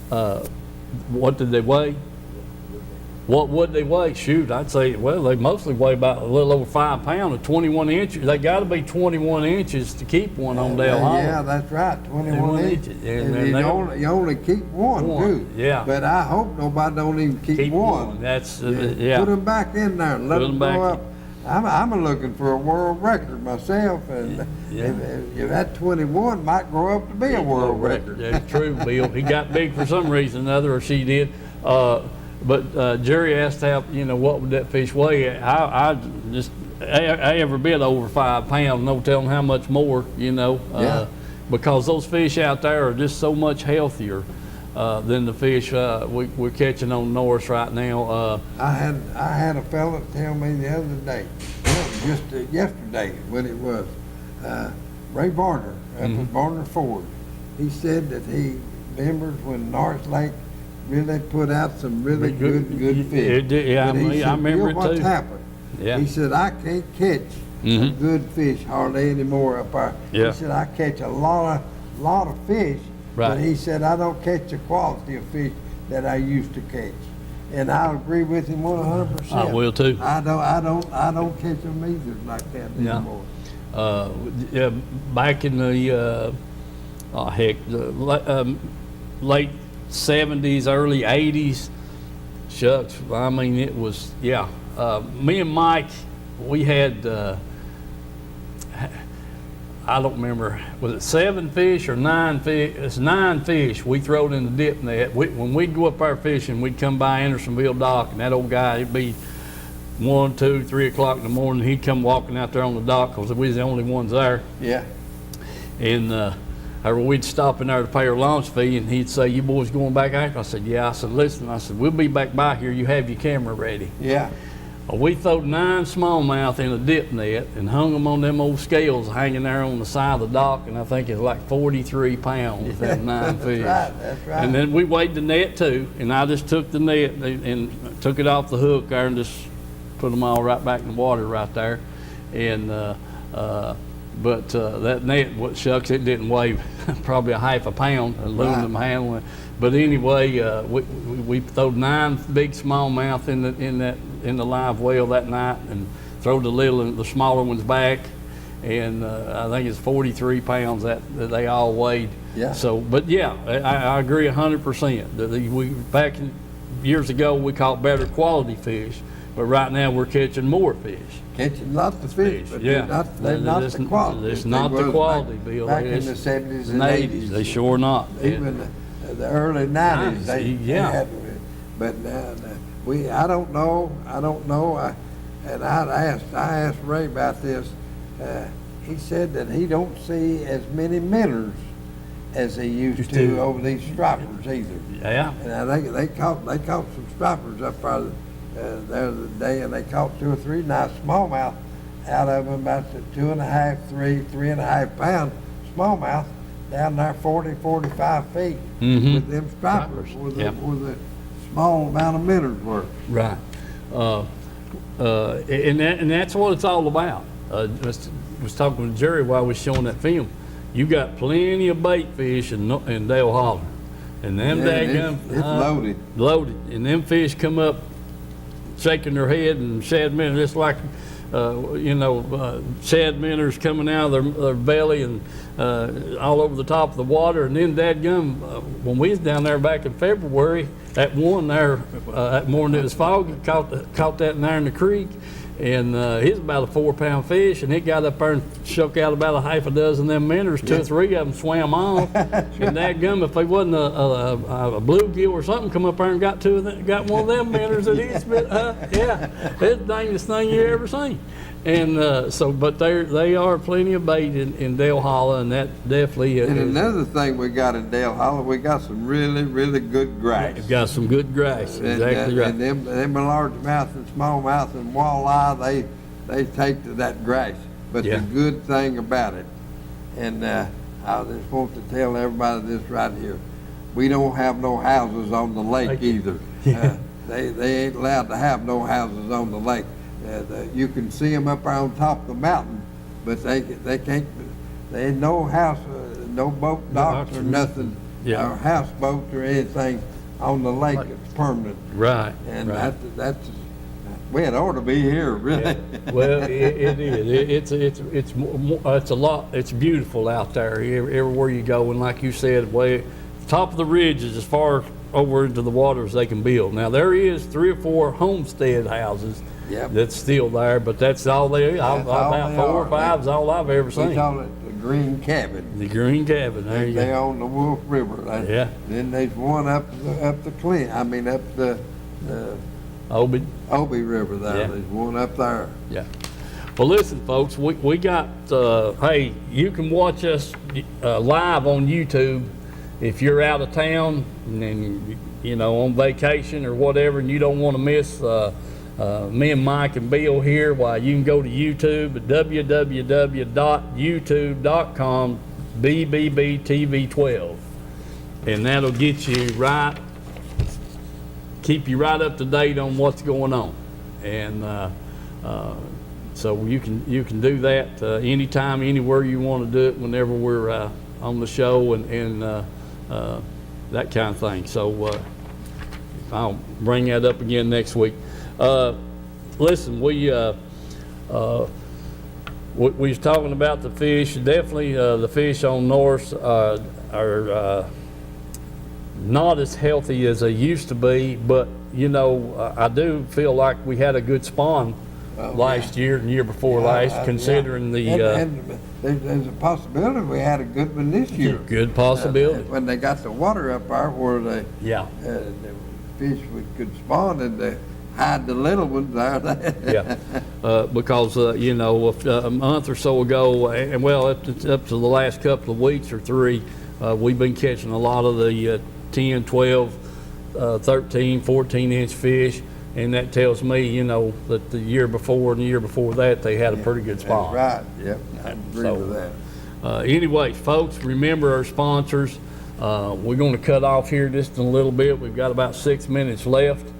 What did they weigh? What would they weigh? Shoot, I'd say, well, they mostly weigh about a little over 5 pounds or 21 inches. They got to be 21 inches to keep one on Dale Hollow. Yeah, that's right, 21 inches. And you only keep one, too. Yeah. But I hope nobody don't even keep one. That's, yeah. Put them back in there and let them go up. I'm looking for a world record myself, and if that 21 might grow up to be a world record. That's true, Bill. He got big for some reason or other, or she did. But Jerry asked what would that fish weigh? I every bit over 5 pounds, no telling how much more, because those fish out there are just so much healthier than the fish we're catching on Norris right now. I had a fella tell me the other day, just yesterday when it was, Ray Varner up at Varner Ford. He said that he remembers when Norris Lake really put out some really good fish. Yeah, but he said, I remember it too. What's happened? Yeah. He said, I can't catch some good fish hardly anymore up there. Yeah. He said, I catch a lot of fish, right. But he said, I don't catch the quality of fish that I used to catch. And I agree with him 100%. I will too. I don't catch them either like that anymore. Yeah, back in the late 70s, early 80s, shucks, I mean, it was, me and Mike, we had, I don't remember, was it 7 fish or 9 fish? It's 9 fish we throwed in the dip net. When we'd go up there fishing, we'd come by Andersonville dock, and that old guy, it'd be 1, 2, 3 o'clock in the morning. He'd come walking out there on the dock because we was the only ones there. Yeah. And we'd stop in there to pay our launch fee, and he'd say, "You boys going back out?" I said, "Yeah." I said, "Listen," I said, "we'll be back by here. You have your camera ready." Yeah. We throwed 9 smallmouth in a dip net and hung them on them old scales hanging there on the side of the dock, and I think it's like 43 pounds with them 9 fish. That's right. And then we weighed the net too, and I just took the net and took it off the hook there and just put them all right back in the water right there. And but that net, what shucks, it didn't weigh probably a half a pound, aluminum handling. But anyway, we throwed 9 big smallmouth in the live well that night, and throw the smaller ones back, and I think it's 43 pounds that they all weighed. Yeah. So, but yeah, I agree 100%. We back years ago we caught better quality fish, but right now we're catching more fish. Catching lots of fish, but yeah. they're not the quality. It's not the quality, Bill. Back in the 70s and 80s. They sure not. Even the early 90s, they had, but I don't know. And I asked Ray about this. he said that he don't see as many minnows as he used to over these stripers either. Yeah. And I think they caught some stripers up there the other day, and they caught 2 or 3 nice smallmouth out of them, about the 2.5, 3.5 pound smallmouth down there 40, 45 feet with them stripers, where the small amount of minnows were. Right. And that's what it's all about. Was talking to Jerry while we was showing that film. You got plenty of bait fish in Dale Holler, and them it's loaded. Loaded, and them fish come up shaking their head and shad minnows, just like shad minnows coming out of their belly and all over the top of the water. And then dadgum, when we was down there back in February, that one there, that morning it was foggy, caught that in there in the creek. And it's about a 4-pound fish, and it got up there and shook out about a half a dozen of them minnows. 2 or 3 of them swam off. And dadgum, if they wasn't a bluegill or something, come up there and got one of them minnows that he spit. Yeah, it's the dangest thing you ever seen. And but they are plenty of bait in Dale Hollow, and that definitely And another thing we got in Dale Hollow, we got some really, really good grass. We've got some good grass, exactly right. And them largemouth and smallmouth and walleye, they take to that grass. But the good thing about it, and I just want to tell everybody this right here, we don't have no houses on the lake either. They ain't allowed to have no houses on the lake. You can see them up there on top of the mountain, but they can't. There ain't no house, no boat docks or nothing, or houseboats or anything on the lake that's permanent. Right. And that's we had ought to be here, really. Yeah. Well, it is. It's a lot. It's beautiful out there everywhere you go, and like you said, way top of the ridge is as far over into the water as they can build. Now there is 3 or 4 homestead houses. Yep. That's still there, but that's all they are. About 4 or 5 is all I've ever seen. We call it the Green Cabin. The Green Cabin. There you go. They own the Wolf River. Then there's one up the Obi River there. Yeah. There's one up there. Yeah. Well, listen, folks, we got. Hey, you can watch us live on YouTube if you're out of town and on vacation or whatever, and you don't want to miss. Me and Mike and Bill here, you can go to YouTube at www.youtube.com BBBTV12, and that'll get you keep you right up to date on what's going on, and so you can do that anytime, anywhere you want to do it, whenever we're on the show and that kind of thing. So I'll bring that up again next week. Listen, we was talking about the fish. Definitely, the fish on North are not as healthy as they used to be. But I do feel like we had a good spawn last year and year before last, considering the. And there's a possibility we had a good one this year. Good possibility. When they got the water up there where the fish could spawn and they hide the little ones there. Because a month or so ago, and up to the last couple of weeks or 3, we've been catching a lot of the 10, 12, 13, 14-inch fish, and that tells me, that the year before and the year before that, they had a pretty good spawn. That's right. Yep, I agree with that. Anyway, folks, remember our sponsors. We're going to cut off here just in a little bit. We've got about 6 minutes left.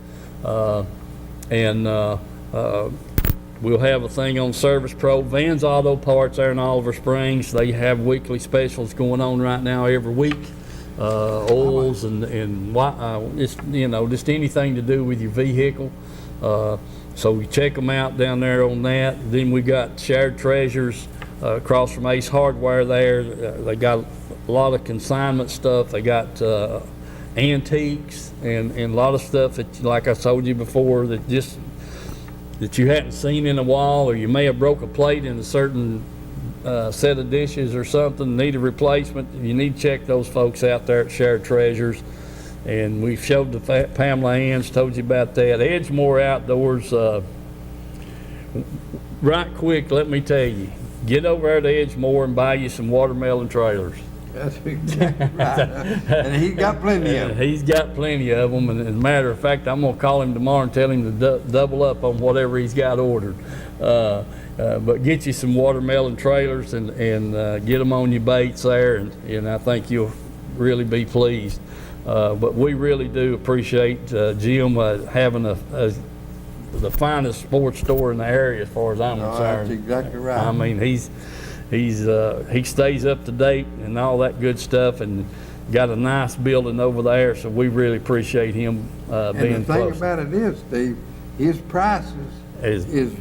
And we'll have a thing on Service Pro. Vans Auto Parts there in Oliver Springs. They have weekly specials going on right now every week. Oils and just anything to do with your vehicle. So we check them out down there on that. Then we got Shared Treasures across from Ace Hardware there. They got a lot of consignment stuff. They got antiques and a lot of stuff that, like I told you before, that you hadn't seen in a while, or you may have broke a plate in a certain set of dishes or something, need a replacement. You need to check those folks out there at Shared Treasures. And we've showed the Pamela Ann's, told you about that. Edgemore Outdoors, right quick, let me tell you, get over there to Edgemore and buy you some watermelon trailers. That's exactly right. And he's got plenty of them. He's got plenty of them, and as a matter of fact, I'm gonna call him tomorrow and tell him to double up on whatever he's got ordered. But get you some watermelon trailers and get them on your baits there, and I think you'll really be pleased. But we really do appreciate Jim having the finest sports store in the area as far as I'm concerned. That's exactly right. I mean, he stays up to date and all that good stuff, and got a nice building over there, so we really appreciate him being close. And the thing about it is, Steve, his prices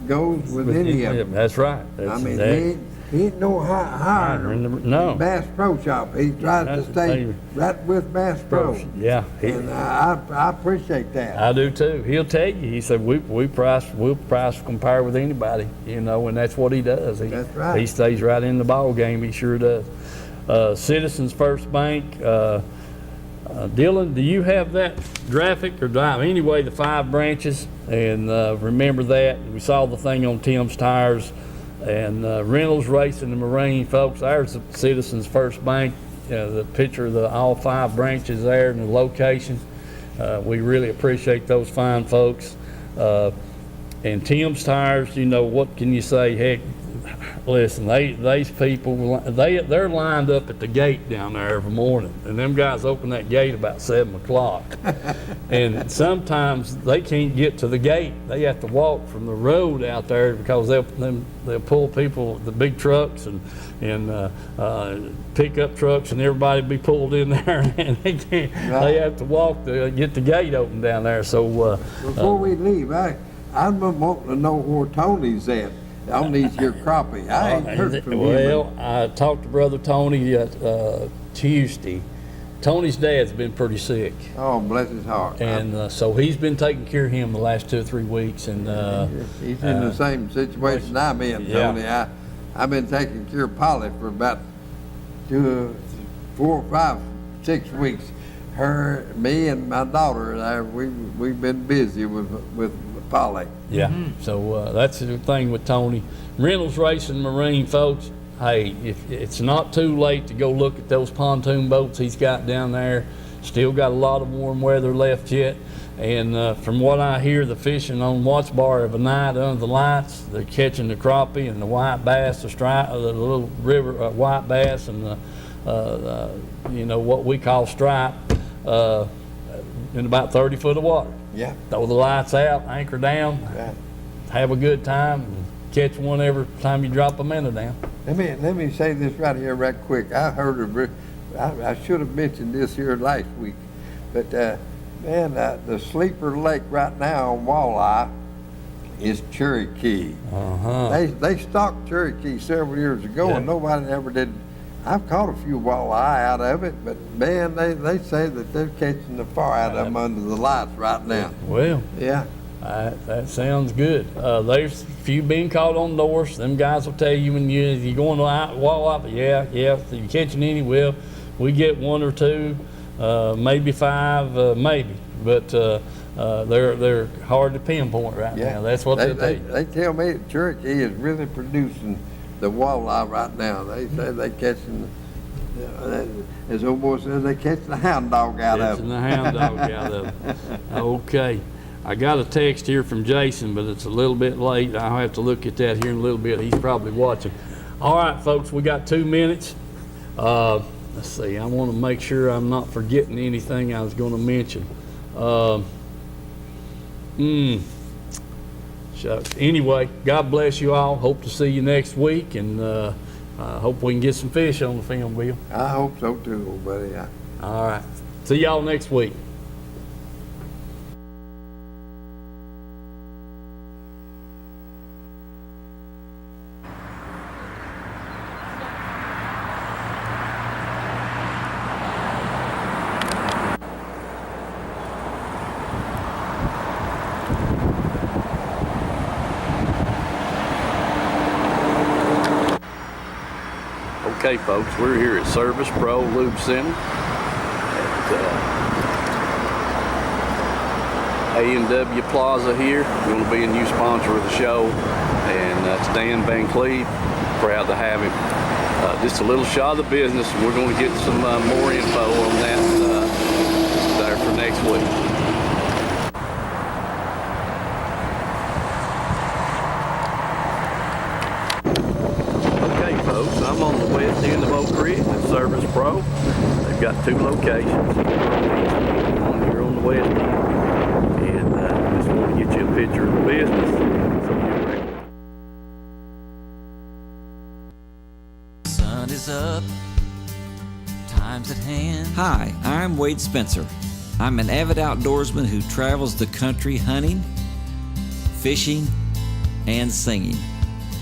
goes with any of them. That's right. I mean, he ain't no higher No. Bass Pro Shop. He tries to stay right with Bass Pro. Yeah. And I appreciate that. I do too. He'll tell you. He said we'll price compare with anybody, and that's what he does. That's right. He stays right in the ball game. He sure does. Citizens First Bank. Dylan, do you have that graphic or drive? Anyway, the 5 branches, and remember that. We saw the thing on Tim's Tires, and Reynolds Racing and Marine, folks. There's the Citizens First Bank. The picture of all 5 branches there and the location. We really appreciate those fine folks. And Tim's Tires, what can you say? Heck, listen, these people, they're lined up at the gate down there every morning, and them guys open that gate about 7 o'clock. And sometimes they can't get to the gate. They have to walk from the road out there because they'll pull people, the big trucks and pickup trucks, and everybody be pulled in there, and they can't. Right. They have to walk to get the gate open down there. So before we leave, I'm wanting to know where Tony's at on these here crappie. I ain't heard from him. Well, I talked to Brother Tony Tuesday. Tony's dad's been pretty sick. Oh, bless his heart. And so he's been taking care of him the last 2 or 3 weeks. And he's in the same situation I'm in, Tony. Yeah. I've been taking care of Polly for about 2, 4, 5, 6 weeks. Me and my daughter, we've been busy with Polly. Yeah. So that's the thing with Tony. Reynolds Racing Marine, folks. Hey, if it's not too late to go look at those pontoon boats he's got down there. Still got a lot of warm weather left yet. And from what I hear, the fishing on Watts Bar of a night under the lights, they're catching the crappie and the white bass, the little river white bass, and what we call stripe in about 30 foot of water. Yeah. Throw the lights out, anchor down, have a good time, and catch one every time you drop a minnow down. Let me say this right here right quick. I heard I should have mentioned this here last week, but the sleeper lake right now on walleye is Cherokee. They stocked Cherokee several years ago, and nobody ever did. I've caught a few walleye out of it, but man, they say that they're catching the far out of them under the lights right now. Well, yeah. That sounds good. There's a few being caught on doors. Them guys will tell you when you're going to walleye. Yeah. If you're catching any, well, we get 1 or 2, maybe 5, maybe. But they're hard to pinpoint right now. That's what they tell you. They tell me that Cherokee is really producing the walleye right now. They say they're catching, as old boy says, they catching the hound dog out of them. Catching the hound dog out of them. Okay. I got a text here from Jason, but it's a little bit late. I'll have to look at that here in a little bit. He's probably watching. All right, folks, we got 2 minutes. Let's see. I want to make sure I'm not forgetting anything I was going to mention. Anyway, God bless you all. Hope to see you next week, and hope we can get some fish on the film, Bill. I hope so too, old buddy. All right. See y'all next week. Okay, folks, we're here at Service Pro Lube Center at A&W Plaza here. Going to be a new sponsor of the show, and that's Dan Van Cleve. proud to have him. Just a little shot of the business. We're going to get some more info on that there for next week. Okay, folks, I'm on the west end of Oak Ridge at Service Pro. They've got 2 locations. One here on the west end, and just want to get you a picture of the business. So you're ready. Sun is up, time's at hand. Hi, I'm Wade Spencer. I'm an avid outdoorsman who travels the country hunting, fishing, and singing.